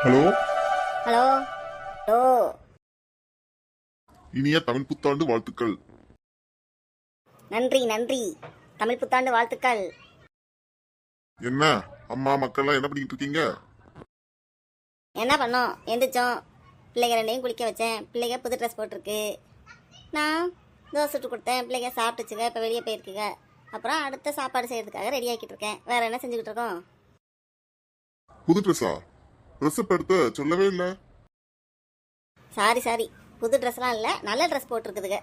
Hello. Hello. Hello. இனிய தமிழ் புத்தாண்டு வாழ்த்துக்கள். நன்றி நன்றி. தமிழ் புத்தாண்டு வாழ்த்துக்கள். என்ன அம்மா மக்கள்லாம் என்ன பண்ணிட்டு இருக்கீங்க? என்ன பண்ணோம், எந்திரிச்சோம், பிள்ளைங்க ரெண்டையும் குளிக்க வச்சேன். பிள்ளைங்க புது ட்ரெஸ் போட்டிருக்கு. நான் தோசை சுட்டு கொடுத்தேன். பிள்ளைங்க சாப்பிட்டுச்சுங்க, இப்போ வெளியே போயிருக்குங்க. அப்புறம் அடுத்த சாப்பாடு செய்யறதுக்காக ரெடி ஆக்கிட்டு இருக்கேன். வேற என்ன செஞ்சுக்கிட்டு இருக்கோம்? புது ட்ரெஸ்ஸா? ட்ரெஸ் எடுத்து சொல்லவே இல்லை. சாரி சாரி, புது ட்ரெஸ்லாம் இல்லை, நல்ல ட்ரெஸ் போட்டிருக்குதுங்க.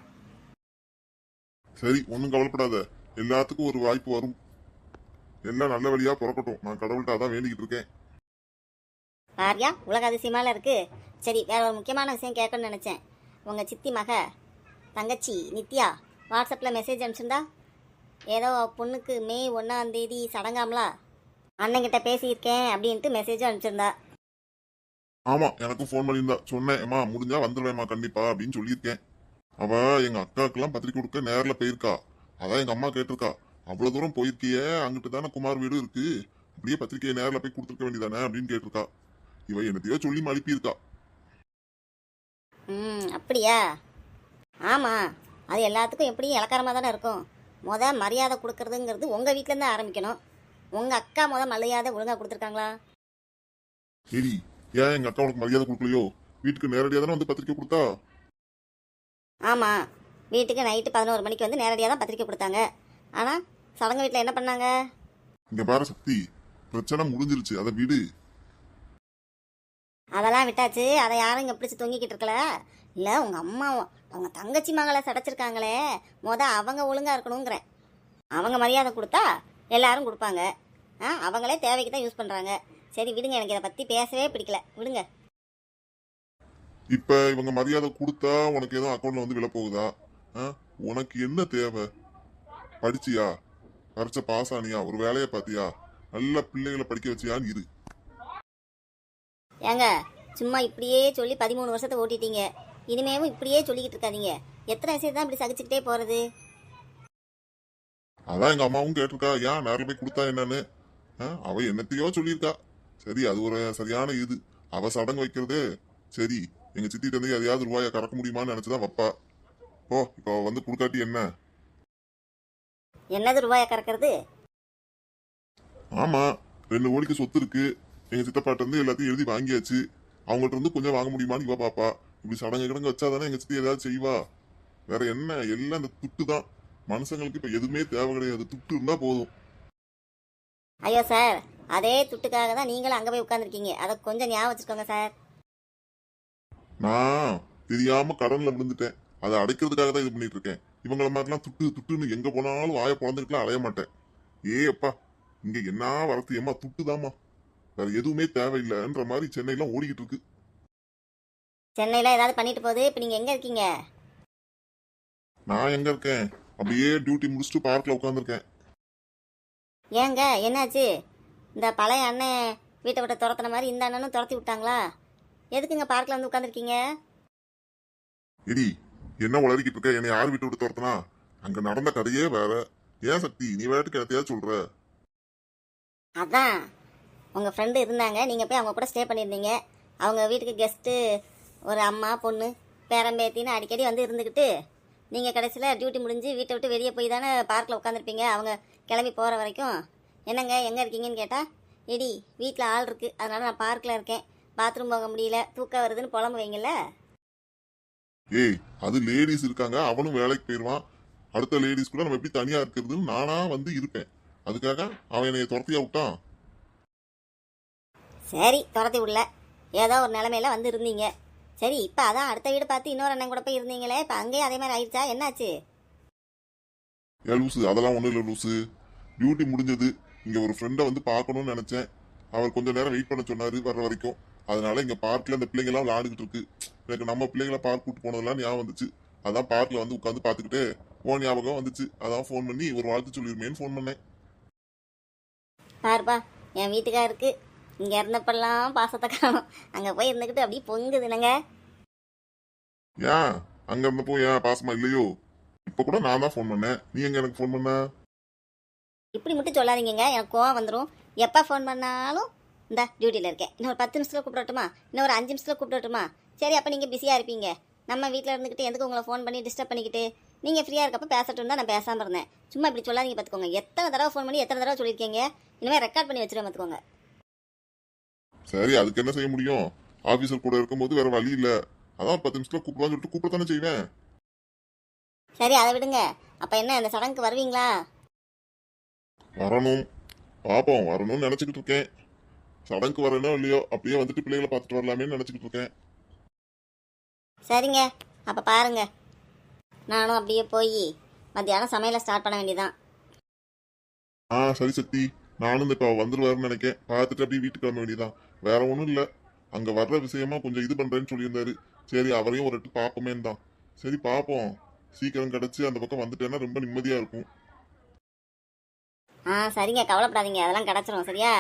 சரி, ஒன்றும் கவலைப்படாத, எல்லாத்துக்கும் ஒரு வாய்ப்பு வரும். எல்லாம் நல்ல வழியா பிறக்கட்டும். நான் கடவுள்கிட்ட அதான் வேண்டிக்கிட்டு இருக்கேன். பாரியா, உலக அதிசயமால இருக்கு. சரி, வேற ஒரு முக்கியமான விஷயம் கேட்கணும்னு நினைச்சேன். உங்க சித்தி மக தங்கச்சி நித்யா வாட்ஸ்அப்பில் மெசேஜ் அனுப்பிச்சிருந்தா, ஏதோ பொண்ணுக்கு மே 1 சடங்காமலா, அண்ணங்கிட்ட பேசியிருக்கேன் அப்படின்ட்டு மெசேஜும் அனுப்பிச்சிருந்தா. ஆமா, எனக்கும் ஃபோன் பண்ணியிருந்தா. சொன்னேன், அம்மா முடிஞ்சா வந்துடுவேம்மா கண்டிப்பா அப்படின்னு சொல்லியிருக்கேன். அவ எங்க அக்காவுக்கெல்லாம் பத்திரிக்கை கொடுக்க நேரில் போயிருக்கா. அதான் எங்க அம்மா கேட்டிருக்கா, அவ்வளவு தூரம் போயிருக்கியே, அங்கிட்டு தானே குமார் வீடு இருக்கு, அப்படியே பத்திரிக்கையை நேரில் போய் கொடுத்துருக்க வேண்டியதானே அப்படின்னு கேட்டிருக்கா. இவ என்னத்தையோ சொல்லி அனுப்பியிருக்கா. அப்படியா? ஆமாம், அது எல்லாத்துக்கும் எப்படியும் இலக்காரமாக தானே இருக்கும். மரியாதை கொடுக்கறதுங்கிறது உங்கள் வீட்டிலேருந்து ஆரம்பிக்கணும். உங்கள் அக்கா மரியாதை ஒழுங்காக கொடுத்துருக்காங்களா? சரி, ஏன் எங்க அக்கா உனக்கு மரியாதை கொடுக்கலையோ? வீட்டுக்கு நேரடியாக தானே வந்து பத்திரிக்கை கொடுத்தா. ஆமாம், வீட்டுக்கு நைட்டு 11 மணிக்கு வந்து நேரடியாக தான் பத்திரிக்கை கொடுத்தாங்க. ஆனால் சடங்கு வீட்டில் என்ன பண்ணாங்க? இங்க பாரு சக்தி, பிரச்சனை முடிஞ்சிருச்சு, அதை விடு. அதெல்லாம் விட்டாச்சு. அதை யாரும் இங்கே பிடிச்சி தொங்கிக்கிட்டு இருக்கல. இல்லை, உங்கள் அம்மா அவங்க தங்கச்சி மகளை சடைச்சிருக்காங்களே, அவங்க ஒழுங்காக இருக்கணுங்கிறேன். அவங்க மரியாதை கொடுத்தா எல்லாரும் கொடுப்பாங்க. அவங்களே தேவைக்கு தான் யூஸ் பண்ணுறாங்க. சரி விடுங்க, எனக்கு இதை பற்றி பேசவே பிடிக்கல, விடுங்க. இப்ப இவங்க மரியாதை கொடுத்தா உனக்கு ஏதோ அக்கௌண்ட்ல வந்து விழ போகுதா? உனக்கு என்ன தேவை? படிச்சியா? பரிச்ச பாஸ் ஆனியா? ஒரு வேலையை பார்த்தியா? நல்ல பிள்ளைகளை படிக்க வச்சியான்னு இரு. ஏங்க, சும்மா இப்படியே சொல்லி 13 வருஷத்தை ஓட்டிட்டீங்க. இனிமேவும் இப்படியே சொல்லிக்கிட்டு இருக்காதீங்க. எத்தனை விஷயம் தான் இப்படி சகிச்சுக்கிட்டே போறது? அதான் எங்க அம்மாவும் கேட்டிருக்கா, ஏன் நேரில் போய் கொடுத்தா என்னன்னு. அவ என்னத்தையோ சொல்லியிருக்கா. சரி, அது ஒரு சரியான இது. அவ சடங்கு வைக்கிறது சரி, எங்க சித்திட்டு இருந்து எதையாவது ரூபாயை கறக்க முடியுமான்னு நினைச்சுதான் வப்பா. ஓ, இப்போ வந்து கொடுக்காட்டி என்ன? என்னது ரூபாயை கறக்கிறது? ஆமா, 2 கோடிக்கு சொத்து இருக்கு. எங்க சித்தப்பாட்ட இருந்து எல்லாத்தையும் எழுதி வாங்கியாச்சு. அவங்கள்ட்ட இருந்து கொஞ்சம் வாங்க முடியுமான்னு இவ பாப்பா. இப்படி சடங்கு கிடங்கு வச்சாதானே எங்க சித்தி ஏதாவது செய்வா. வேற என்ன, எல்லாம் இந்த துட்டு தான். மனுஷங்களுக்கு இப்ப எதுவுமே தேவை கிடையாது, துட்டு இருந்தா போதும். ஐயோ சார், அதே துட்டுக்காக தான் நீங்களும் அங்கே போய் உட்காந்துருக்கீங்க. அதை கொஞ்சம் ஞாபகம் வச்சுக்கோங்க சார். நான் தெரியாம கடன்ல விழுந்துட்டேன். அதை அடைக்கிறதுக்காக தான் இது பண்ணிட்டு இருக்கேன். இவங்கள மாதிரிலாம் துட்டு துட்டுன்னு எங்க போனாலும் வாயை பிறந்துட்டுலாம் அலைய மாட்டேன். அப்பா, இங்க என்ன வரத்து ஏமா துட்டு தாமா, வேற எதுவுமே தேவையில்லைன்ற மாதிரி சென்னையெல்லாம் ஓடிக்கிட்டு இருக்கு. சென்னையில் ஏதாவது பண்ணிட்டு போகுது. இப்போ நீங்கள் எங்கே இருக்கீங்க? நான் எங்க இருக்கேன், அப்படியே டியூட்டி முடிச்சுட்டு பார்க்ல உட்காந்துருக்கேன். ஏங்க, என்னாச்சு? இந்த பழைய அண்ணன் வீட்டை விட்ட துரத்துன மாதிரி இந்த அண்ணனும் துரத்தி விட்டாங்களா? எதுக்குங்க பார்க்கில் வந்து உட்காந்துருக்கீங்க? இடி, என்ன உளறிக்கிட்டு இருக்க? என்னை யார் விட்டு விட்டு துரத்துனா? அங்க நடந்த கதையே வேற. ஏன் சக்தி, நீ வேட்டுக்கு என்னத்தையா சொல்ற? அதான், உங்கள் ஃப்ரெண்டு இருந்தாங்க, நீங்கள் போய் அவங்க கூட ஸ்டே பண்ணியிருந்தீங்க. அவங்க வீட்டுக்கு கெஸ்ட்டு ஒரு அம்மா பொண்ணு பேரம்பேத்தின்னு அடிக்கடி வந்து இருந்துக்கிட்டு, நீங்கள் கடைசியில் டியூட்டி முடிஞ்சு வீட்டை விட்டு வெளியே போய் தானே பார்க்கில் உட்காந்துருப்பீங்க. அவங்க கிளம்பி போகிற வரைக்கும். என்னங்க எங்கே இருக்கீங்கன்னு கேட்டால், இடி வீட்டில் ஆள் இருக்குது, அதனால் நான் பார்க்கில் இருக்கேன், பாத்ரூம் போக முடியல, தூக்கம் வருதுன்னு புலம்பு வைங்கல்ல. ஏய், அது லேடிஸ் இருக்காங்க, அவனும் வேலைக்கு போயிடுவான். அடுத்த லேடிஸ் கூட நம்ம எப்படி தனியா இருக்கிறதுன்னு நானா வந்து இருப்பேன். அதுக்காக அவன் என்னைய துரத்தியா விட்டான். சரி, துரத்தி விடல, ஏதோ ஒரு நிலமையில வந்து இருந்தீங்க. சரி, இப்போ அதான் அடுத்த வீடு பார்த்து இன்னொரு அண்ணன் கூட போய் இருந்தீங்களே, இப்போ அங்கேயும் அதே மாதிரி ஆயிடுச்சா? என்னாச்சு? லூசு, அதெல்லாம் ஒண்ணும் இல்லை லூசு. டியூட்டி முடிஞ்சது, இங்க ஒரு ஃப்ரெண்டை வந்து பார்க்கணும்னு நினைச்சேன். அவர் கொஞ்ச நேரம் வெயிட் பண்ண சொன்னாரு வர்ற வரைக்கும். அதனால இங்க பார்க்ல இந்த பிள்ளைங்க எல்லாம் விளையாண்டுகிட்டு இருக்கு. எனக்கு நம்ம பிள்ளைங்களை பார்க் கூட்டு போனதெல்லாம் ஞாபகம் வந்துச்சு. அதான் பார்க்ல வந்து உட்காந்து பாத்துக்கிட்டு உன் ஞாபகம் வந்துச்சு. அதான் ஃபோன் பண்ணி ஒரு வாழ்த்து சொல்லிருமேன்னு ஃபோன் பண்ணேன். பாருப்பா, என் வீட்டுக்காருக்கு இங்கே இருந்தப்பெல்லாம் பாசத்தை காணும், அங்கே போய் இருந்துக்கிட்டு அப்படியே பொங்குது என்னங்க. ஏன் அங்க இருந்தப்போ ஏன் பாசமா இல்லையோ? இப்ப கூட நான் தான் ஃபோன் பண்ணேன், நீ எங்க எனக்கு ஃபோன் பண்ண? இப்படி மட்டும் சொல்லாதீங்க, எனக்கு கோவம் வந்துடும். எப்போ ஃபோன் பண்ணாலும் இந்தா டியூட்டியில் இருக்கேன், இன்னும் ஒரு 10 நிமிஷத்தில் கூப்பிடட்டுமா, இன்னும் ஒரு 5 நிமிஷத்தில் கூப்பிடட்டுமா? சரி, அப்போ நீங்கள் பிஸியாக இருப்பீங்க. நம்ம வீட்டில் இருந்துக்கிட்டு எதுக்கு உங்களை ஃபோன் பண்ணி டிஸ்டர்ப் பண்ணிக்கிட்டு? நீங்கள் ஃப்ரீயாக இருக்கப்போ பேசட்டும் தான் நான் பேசாமல் இருந்தேன். சும்மா இப்படி சொல்லாதீங்க பார்த்துக்கோங்க. எத்தனை தடவை ஃபோன் பண்ணி எத்தனை தடவை சொல்லியிருக்கீங்க. இனிமேல் ரெக்கார்ட் பண்ணி வச்சுருவேன் பார்த்துக்கோங்க. சரி, அதுக்கு என்ன செய்ய முடியும்? ஆபீசர் கூட இருக்கும்போது வேற வழி இல்ல. அதான் 10 நிமிஷத்துல கூப்பிடலாம்னு சொல்லிட்டு கூப்பிடத்தானே செய்வேன். சரி, அதை விடுங்க. அப்போ என்ன இந்த சடங்குக்கு வருவீங்களா? வரணும், பாப்போம். வரணும்னு நினைச்சுக்கிட்டு இருக்கேன். சடங்கு வரணும் இல்லையோ அப்படியே வந்துட்டு பிள்ளைகளை பார்த்துட்டு வரலாமேன்னு நினைச்சுக்கிட்டு இருக்கேன். சரிங்க, அப்போ பாருங்க, நானும் அப்படியே போய் மத்தியானம் சமையலை ஸ்டார்ட் பண்ண வேண்டியதான். சரி சக்தி, நானும் இப்ப வந்துருவாருன்னு நினைக்கேன். பார்த்துட்டு அப்படியே வீட்டுக்கு கிளம்ப வேண்டியதான். வேற ஒண்ணும் இல்ல. அங்க வர்ற விஷயமா கொஞ்சம் இது பண்றேன்னு சொல்லியிருந்தாரு. சரி, அவரையும் ஒரு எட்டு பாப்போமேன்னு தான். சரி பாப்போம். சீக்கிரம் கிடைச்சு அந்த பக்கம் வந்துட்டேன்னா ரொம்ப நிம்மதியா இருக்கும். சரிங்க, கவலைப்படாதீங்க, அதெல்லாம் கிடச்சிரும். சரியா,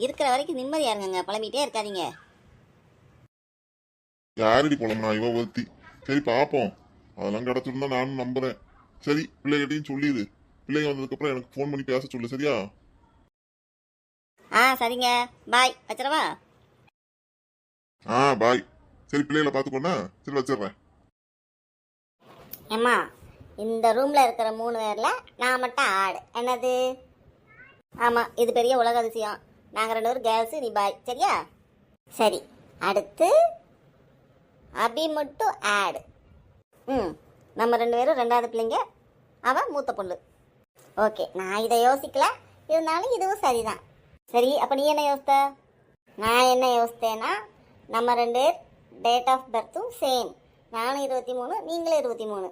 இருக்கிற வரைக்கும் நிம்மதியாக இருங்க, புலம்பிகிட்டே இருக்காதீங்க. யாரடி போலம்னா இவ ஒருத்தி. சரி பாப்போம். அதெல்லாம் கிடைச்சிருந்தா நானும் நம்புறேன். சரி, பிள்ளைகிட்டையும் சொல்லிடு. பிள்ளைங்க வந்ததுக்கு அப்புறம் எனக்கு ஃபோன் பண்ணி பேச சொல்லு. சரியா? சரிங்க, பாய், வச்சிடவா? பாய். சரி, பிள்ளைகளை பார்த்துக்கோண்ணா. சரி, வச்சிடுறேன். ஏம்மா, இந்த ரூமில் இருக்கிற 3 பேரில் நான் மட்டும் ஆடு. என்னது? ஆமாம், இது பெரிய உலக அதிசயம். நாங்கள் 2 பேரும் கேர்ள்ஸு, நீ பாய். சரியா? சரி, அடுத்து அபி மட்டும் ஆடு. நம்ம 2 பேரும் 2வது பிள்ளைங்க, அவன் மூத்த பொண்ணு. ஓகே, நான் இதை யோசிக்கல, இருந்தாலும் இதுவும் சரிதான். சரி, அப்போ நீ என்ன யோசித்த? நான் என்ன யோசித்தேன்னா, நம்ம 2 பேர் டேட் ஆஃப் பர்த்தும் சேம். நானும் 23, நீங்களும் 23.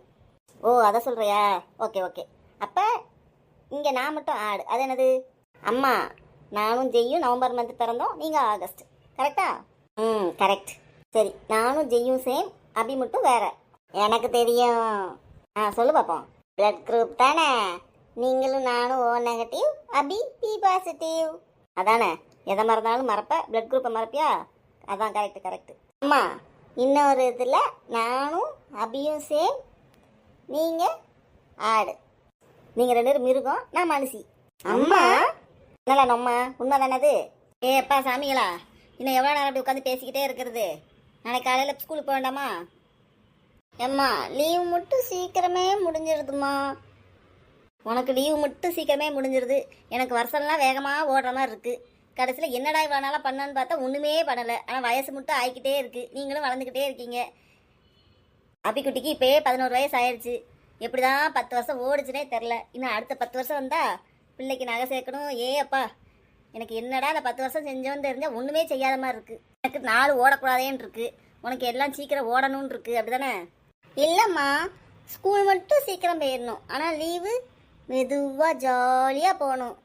ஓ, அதை சொல்கிறியா? Okay okay. அப்போ இங்கே நான் மட்டும் ஆடு. அது என்னது? அம்மா, நானும் ஜெய்யும் நவம்பர் மந்த் பிறந்தோம், நீங்கள் ஆகஸ்ட். கரெக்டா? கரெக்ட். சரி, நானும் ஜெய்யும் சேம், அபி மட்டும் வேற. எனக்கு தெரியும். சொல்லு பார்ப்போம். பிளட் குரூப் தானே? நீங்களும் நானும் ஓ நெகட்டிவ், அபி பி பாசிட்டிவ். அதானே? எதை மறந்தாலும் மறப்ப, பிளட் குரூப்பை மறப்பியா? அதான் கரெக்ட். அம்மா, இன்னொரு இதில் நானும் அபியும் சேம், நீங்கள் ஆடு. நீங்கள் 2 பேரும் மிருகம், நான் மனுஷி. அம்மா, என்னல நம்ம உண்மை தானது? அப்பா சாமிங்களா, இன்னும் எவ்வளோ நேரம் அப்படி உட்காந்து பேசிக்கிட்டே இருக்கிறது? நாளைக்கு காலையில் ஸ்கூலுக்கு போக வேண்டாமா? ஏம்மா, லீவு மட்டும் சீக்கிரமே முடிஞ்சிருதுமா. உனக்கு லீவு மட்டும் சீக்கிரமே முடிஞ்சிருது, எனக்கு வருஷம்லாம் வேகமாக ஓடுற மாதிரி இருக்குது. கடைசியில் என்னடா இவ்வளோ நாளாக பண்ணான்னு பார்த்தா ஒன்றுமே பண்ணலை. ஆனால் வயசு மட்டும் ஆகிக்கிட்டே இருக்குது. நீங்களும் வளர்ந்துக்கிட்டே இருக்கீங்க. அப்பிக்குட்டிக்கு இப்போயே 11 வயசு ஆயிடுச்சு. எப்படி தான் 10 வருஷம் ஓடிச்சுனே தெரில. இன்னும் அடுத்த 10 வருஷம் வந்தால் பிள்ளைக்கு நகை சேர்க்கணும். அப்பா, எனக்கு என்னடா அந்த 10 வருஷம் செஞ்சோன்னு தெரிஞ்சால் ஒன்றுமே செய்யாத மாதிரி இருக்குது. எனக்கு 4 ஓடக்கூடாதேன்னு இருக்குது. உனக்கு எல்லாம் சீக்கிரம் ஓடணும்னு இருக்குது, அப்படி தானே? இல்லைம்மா, ஸ்கூல் மட்டும் சீக்கிரம் போயிடணும். ஆனால் லீவு மெதுவாக ஜாலியாக போகணும்.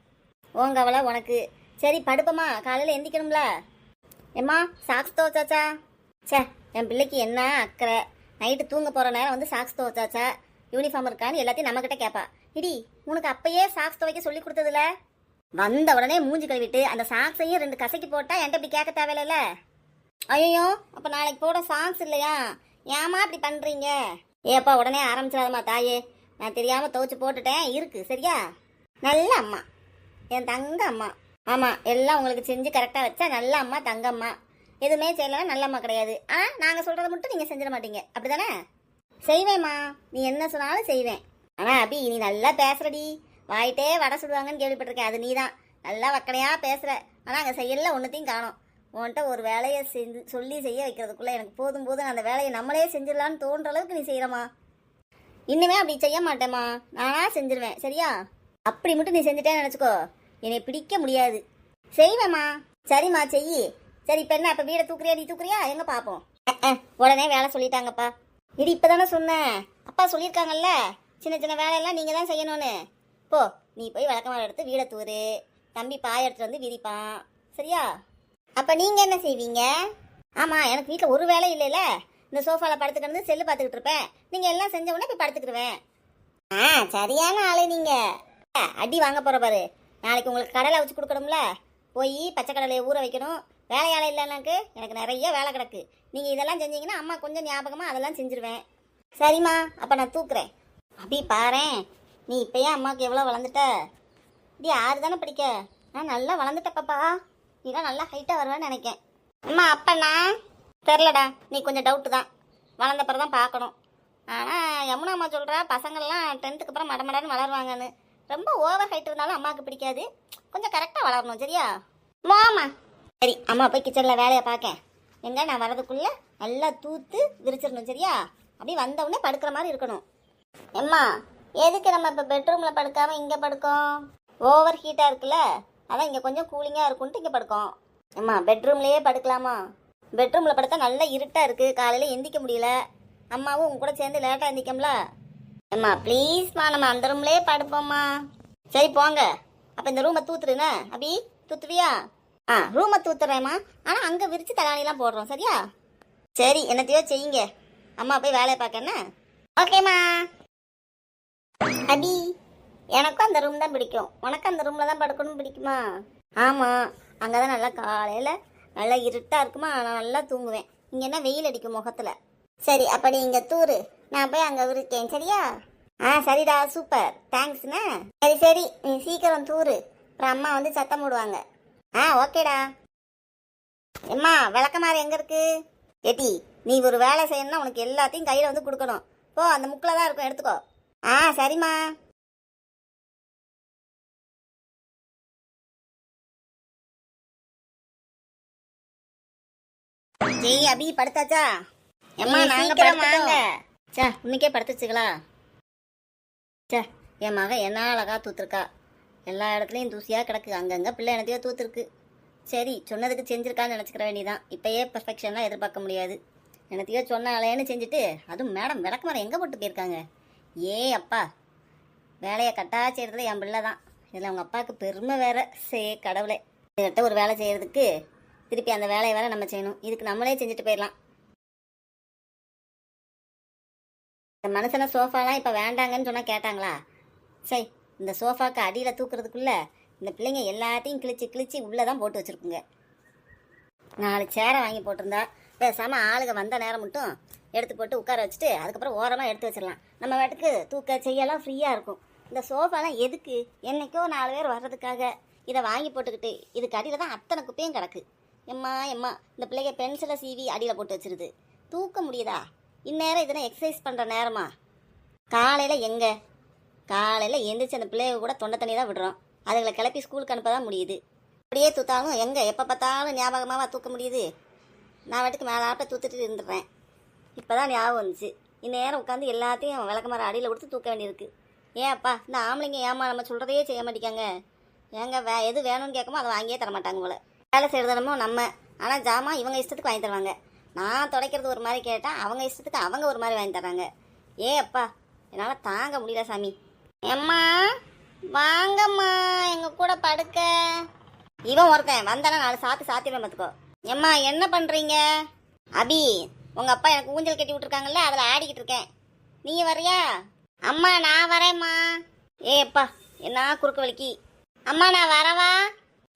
உங்க அவளை உனக்கு. சரி, படுப்பம்மா, காலையில் எந்திக்கணும்ல. ஏம்மா, சாக்ஸ் துவச்சாச்சா? சே, என் பிள்ளைக்கு என்ன அக்கறை. நைட்டு தூங்க போகிற நேரம் வந்து சாக்ஸ் துவச்சாச்சா, யூனிஃபார்ம் இருக்கான்னு எல்லாத்தையும் நம்மக்கிட்ட கேட்பா. இடி, உனக்கு அப்பயே சாக்ஸ் துவைக்க சொல்லி கொடுத்ததுல? வந்த உடனே மூஞ்சி கழுவிட்டு அந்த சாக்ஸையும் 2 கசக்கி போட்டால் என்கிட்ட இப்படி கேட்க தேவையில்ல. ஐயோ, அப்போ நாளைக்கு போட சாக்ஸ் இல்லையா? ஏமா இப்படி பண்ணுறீங்க? ஏப்பா, உடனே ஆரம்பிச்சிடாதம்மா தாயே. நான் தெரியாமல் துவைச்சு போட்டுட்டேன், இருக்கு. சரியா? நல்ல அம்மா, என் தங்க அம்மா. ஆமாம், எல்லாம் உங்களுக்கு செஞ்சு கரெக்டாக வச்சா நல்ல அம்மா, தங்கம்மா. எதுவுமே செய்யலாம் நல்ல அம்மா கிடையாது. நாங்கள் சொல்கிறத மட்டும் நீங்கள் செஞ்சிட மாட்டீங்க, அப்படி தானே? செய்வேம்மா, நீ என்ன சொன்னாலும் செய்வேன். ஆனால் அபி, நீ நல்லா பேசுறடி. வாயிட்டே வடை சுடுவாங்கன்னு கேள்விப்பட்டிருக்கேன், அது நீ தான். நல்லா வக்கனையாக பேசுகிற. ஆனால் அங்கே செய்யல ஒன்றுத்தையும் காணும். உன்கிட்ட ஒரு வேலையை சொல்லி செய்ய வைக்கிறதுக்குள்ளே எனக்கு போதும் அந்த வேலையை நம்மளே செஞ்சிடலான்னு தோன்ற அளவுக்கு நீ செய்கிறம்மா. இன்னுமே அப்படி செய்ய மாட்டேம்மா, நானாக செஞ்சிருவேன். சரியா? அப்படி மட்டும் நீ செஞ்சுட்டேன்னு நினச்சிக்கோ, என்னை பிடிக்க முடியாது. செய்வேம்மா. சரிம்மா, செய்யி. சரி, இப்போ என்ன, இப்போ வீடை தூக்குறியா? நீ தூக்குறியா? எங்கே பார்ப்போம். உடனே வேலை சொல்லிட்டாங்கப்பா. இது இப்போ தானே சொன்னேன், அப்பா சொல்லியிருக்காங்கல்ல, சின்ன வேலையெல்லாம் நீங்கள் தான் செய்யணும்னு. போ, நீ போய் விளக்கமாறு எடுத்து வீடை தூரு. தம்பி பாய் எடுத்துட்டு வந்து விரிப்பான். சரியா? அப்போ நீங்கள் என்ன செய்வீங்க? ஆமாம், எனக்கு வீட்டில் ஒரு வேலை இல்லைல்ல. இந்த சோஃபாவில் படுத்துக்கிட்டு செல்லு பார்த்துக்கிட்டு இருப்பேன். நீங்கள் எல்லாம் செஞ்ச உடனே போய் படுத்துக்கிடுவேன். சரியான ஆளு நீங்கள். அடி வாங்க போகிற பாரு. நாளைக்கு உங்களுக்கு கடலை வச்சு கொடுக்கணும்ல, போய் பச்சை கடலையை ஊற வைக்கணும். வேலையாள இல்லைனாக்கு எனக்கு நிறைய வேலை கிடக்கு. நீங்கள் இதெல்லாம் செஞ்சீங்கன்னா அம்மா கொஞ்சம் ஞாபகமாக அதெல்லாம் செஞ்சுருவேன். சரிம்மா, அப்போ நான் தூக்குறேன். அப்படி பாரேன், நீ இப்போயே அம்மாவுக்கு எவ்வளோ வளர்ந்துட்ட. இப்படி 6 தானே படிக்க. நான் நல்லா வளர்ந்துட்ட பாப்பா. நீதான் நல்லா ஹைட்டாக வருவேன்னு நினைக்கேன். அம்மா அப்பண்ணா தெரிலடா, நீ கொஞ்சம் டவுட்டு தான், வளர்ந்த பிறகு தான் பார்க்கணும். ஆனால் யமுனா அம்மா சொல்கிறா பசங்கள்லாம் 10th அப்புறம் மடமடன்னு வளருவாங்கன்னு. ரொம்ப ஓவர் ஹைட் இருந்தாலும் அம்மாவுக்கு பிடிக்காது, கொஞ்சம் கரெக்டாக வளரணும் சரியா? மாமா சரி, அம்மா போய் கிச்சனில் வேலையை பார்க்கேன். எங்க நான் வரதுக்குள்ளே நல்லா தூத்து விரிச்சிடணும் சரியா? அப்படியே வந்தவுடனே படுக்கிற மாதிரி இருக்கணும். எம்மா எதுக்கு நம்ம இப்போ பெட்ரூமில் படுக்காமல் இங்கே படுக்கோம்? ஓவர் ஹீட்டாக இருக்குல்ல, அதான் இங்கே கொஞ்சம் கூலிங்காக இருக்குன்ட்டு இங்கே படுக்கோம். அம்மா பெட்ரூம்லேயே படுக்கலாமா? பெட்ரூமில் படுத்தா நல்லா இருட்டாக இருக்குது, காலையில் எந்திக்க முடியல. அம்மாவும் உங்க கூட சேர்ந்து லேட்டாக எந்திக்கம்ல. அம்மா ப்ளீஸ்மா, நம்ம அந்த ரூம்லேயே படுப்போம்மா. சரி போங்க, அப்போ இந்த ரூமை தூத்துருண்ணே. அப்படி தூத்துவியா? ரூமை தூத்துறேம்மா, ஆனால் அங்கே விரித்து தலானிலாம் போடுறோம் சரியா? சரி என்னத்தையோ செய்யுங்க, அம்மா போய் வேலையை பார்க்கண்ணே. ஓகேம்மா. அடி எனக்கும் அந்த ரூம் தான் பிடிக்கும், உனக்கு அந்த ரூமில் தான் படுக்கணும் பிடிக்குமா? ஆமாம், அங்கே தான் நல்லா காலையில் நல்லா இருட்டாக இருக்குமா, நான் நல்லா தூங்குவேன். இங்கே என்ன வெயில் அடிக்கும் முகத்தில். சரி அப்படி இங்கே தூரு, நான் போய் அங்கே இருக்கேன் சரியா? சரிடா சூப்பர் தேங்க்ஸ்ண்ணே. சரி சரி நீ சீக்கிரம் தூரு, அப்புறம் அம்மா வந்து சத்தம் போடுவாங்க. ஓகேடா. எம்மா விளக்கமாறு எங்கே இருக்கு? ஏட்டி நீ ஒரு வேலை செய்யணும்னா உனக்கு எல்லாத்தையும் கையில் வந்து கொடுக்கணும். போ, அந்த முக்கில் தான் இருக்கும், எடுத்துக்கோ. சரிம்மா. ஜெய் அபி படுத்தாச்சா? எம்மா நாங்க வாங்க. இன்னைக்கே படுத்துச்சுங்களா? என் மகன் என்ன அழகா தூத்துருக்கா, எல்லா இடத்துலையும் தூசியாக கிடக்கு, அங்கங்கே பிள்ளை என்னத்தையோ தூத்துருக்கு. சரி சொன்னதுக்கு செஞ்சிருக்கான்னு நினச்சிக்கிற வேண்டியதான், இப்போயே பர்ஃபெக்ஷன்லாம் எதிர்பார்க்க முடியாது. என்னத்தையோ சொன்னாலேன்னு செஞ்சுட்டு, அதுவும் மேடம் விளக்குமாறு எங்கே போட்டு போயிருக்காங்க? அப்பா வேலையை கட்டா செய்கிறதுல என் பிள்ளை தான், இதில் அவங்க அப்பாவுக்கு பெருமை வேற. கடவுளே, இதுகிட்ட ஒரு வேலை செய்கிறதுக்கு திருப்பி அந்த வேலையை வேற நம்ம செய்யணும், இதுக்கு நம்மளே செஞ்சுட்டு போயிடலாம். இந்த மனுஷனை சோஃபாலாம் இப்போ வேண்டாங்கன்னு சொன்னால் கேட்டாங்களா? சரி, இந்த சோஃபாவுக்கு அடியில் தூக்குறதுக்குள்ளே இந்த பிள்ளைங்க எல்லாத்தையும் கிழிச்சு கிழிச்சு உள்ளே தான் போட்டு வச்சுருக்குங்க. 4 சேரை வாங்கி போட்டிருந்தா பேசாமல் ஆளுங்க வந்த நேரம் மட்டும் எடுத்து போட்டு உட்கார வச்சுட்டு அதுக்கப்புறம் ஓரமாக எடுத்து வச்சிடலாம். நம்ம வீட்டுக்கு தூக்க செய்யலாம் ஃப்ரீயாக இருக்கும். இந்த சோஃபாலாம் எதுக்கு? என்றைக்கோ 4 பேர் வர்றதுக்காக இதை வாங்கி போட்டுக்கிட்டு இதுக்கு அடியில் தான் அத்தனை குப்பையும் கிடக்கு. எம்மா இந்த பிள்ளைங்க பென்சிலை சீவி அடியில் போட்டு வச்சிருது, தூக்க முடியுதா? இந்நேரம் இதெல்லாம் எக்ஸசைஸ் பண்ணுற நேரமா? காலையில் எந்திரிச்சு அந்த பிள்ளைங்க கூட தொண்டை தண்ணி தான் விடுறோம், அதுகளை கிளப்பி ஸ்கூலுக்கு அனுப்ப தான் முடியுது. அப்படியே தூத்தாலும் எப்போ பார்த்தாலும் ஞாபகமாக தூக்க முடியுது? நான் வீட்டுக்கு மேலே ஆப்பில் தூத்துட்டு இருந்துடுறேன். இப்போ தான் ஞாபகம் வந்துச்சு, இந்நேரம் உட்காந்து எல்லாத்தையும் விளக்கமாற அடியில் கொடுத்து தூக்க வேண்டியிருக்கு. அப்பா இந்த ஆம்பளைங்க நம்ம சொல்கிறதையே செய்ய மாட்டேங்காங்க. எது வேணும்னு கேட்காமோ அதை வாங்கியே தர மாட்டாங்க போல. வேலை செய்கிறதனமோ நம்ம, ஆனால் ஜாமான் இவங்க இஷ்டத்துக்கு வாங்கி தருவாங்க. நான் துடைக்கிறது ஒரு மாதிரி கேட்டால் அவங்க இஷ்டத்துக்கு அவங்க ஒரு மாதிரி வாங்கி தர்றாங்க. அப்பா என்னால் தாங்க முடியல சாமி. எம்மா வாங்கம்மா எங்கள் கூட படுக்க. இவன் ஒருத்தன் வந்தானா 4 சாத்திடுவேன் பார்த்துக்கோ. எம்மா என்ன பண்ணுறீங்க? அபி உங்கள் அப்பா எனக்கு ஊஞ்சல் கட்டி விட்ருக்காங்கல்ல, அதில் ஆடிக்கிட்டு இருக்கேன், நீங்கள் வரியா? அம்மா நான் வரேம்மா. அப்பா என்ன குறுக்கு வலிக்கு. அம்மா நான் வரவா?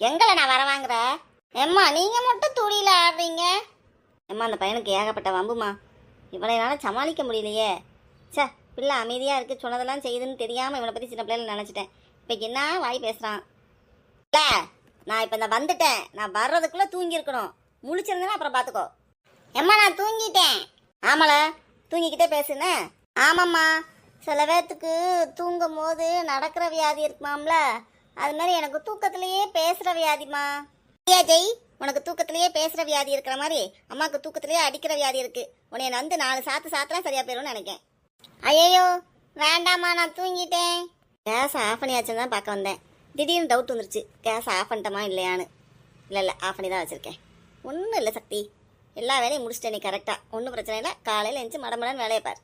எங்களை நான் வரவாங்கிற? எம்மா நீங்கள் மட்டும் துடியில் ஆடுறீங்க. எம்மா அந்த பையனுக்கு ஏகப்பட்ட வம்புமா, இவனை என்னால் சமாளிக்க முடியலையே. பிள்ளை அமைதியாக இருக்குது, சொன்னதெல்லாம் செய்யுதுன்னு தெரியாமல் இவனை பற்றி சின்ன பிள்ளைல நினச்சிட்டேன். இப்போ என்ன வாய் பேசுகிறான்? இல்லை நான் இப்போ இந்த வந்துட்டேன், நான் வர்றதுக்குள்ளே தூங்கியிருக்கணும். முழிச்சிருந்தேன்னா அப்புறம் பார்த்துக்கோ. எம்மா நான் தூங்கிட்டேன். ஆமால தூங்கிக்கிட்டே பேசுனே. ஆமாம்மா, சில பேர்த்துக்கு தூங்கும் போது நடக்கிற வியாதி இருக்குமாம்ல, அது மாதிரி எனக்கு தூக்கத்திலேயே பேசுகிற வியாதிமா. ஜெய் உனக்கு தூக்கத்திலேயே பேசுகிற வியாதி இருக்கிற மாதிரி அம்மாவுக்கு தூக்கத்திலேயே அடிக்கிற வியாதி இருக்குது. உன்னை நான் வந்து 4 சாத்துலாம் சரியாக போயிடும்னு நினைக்கேன். ஐயோ வேண்டாம்மா நான் தூங்கிட்டேன். கேஸ் ஆஃப் பண்ணியாச்சுன்னு தான் பார்க்க வந்தேன், திடீர்னு டவுட் வந்துருச்சு கேஸ் ஆஃப் பண்ணிட்டோமா இல்லையான்னு. இல்லை ஆஃப் பண்ணி தான் வச்சுருக்கேன். ஒன்றும் இல்லை சக்தி, எல்லா வேலையும் முடிச்சிட்டேன் நீ கரெக்டாக, ஒன்றும் பிரச்சனை இல்லை. காலையில் எழுந்துச்சு மடமடன்னு வேலையை பார்.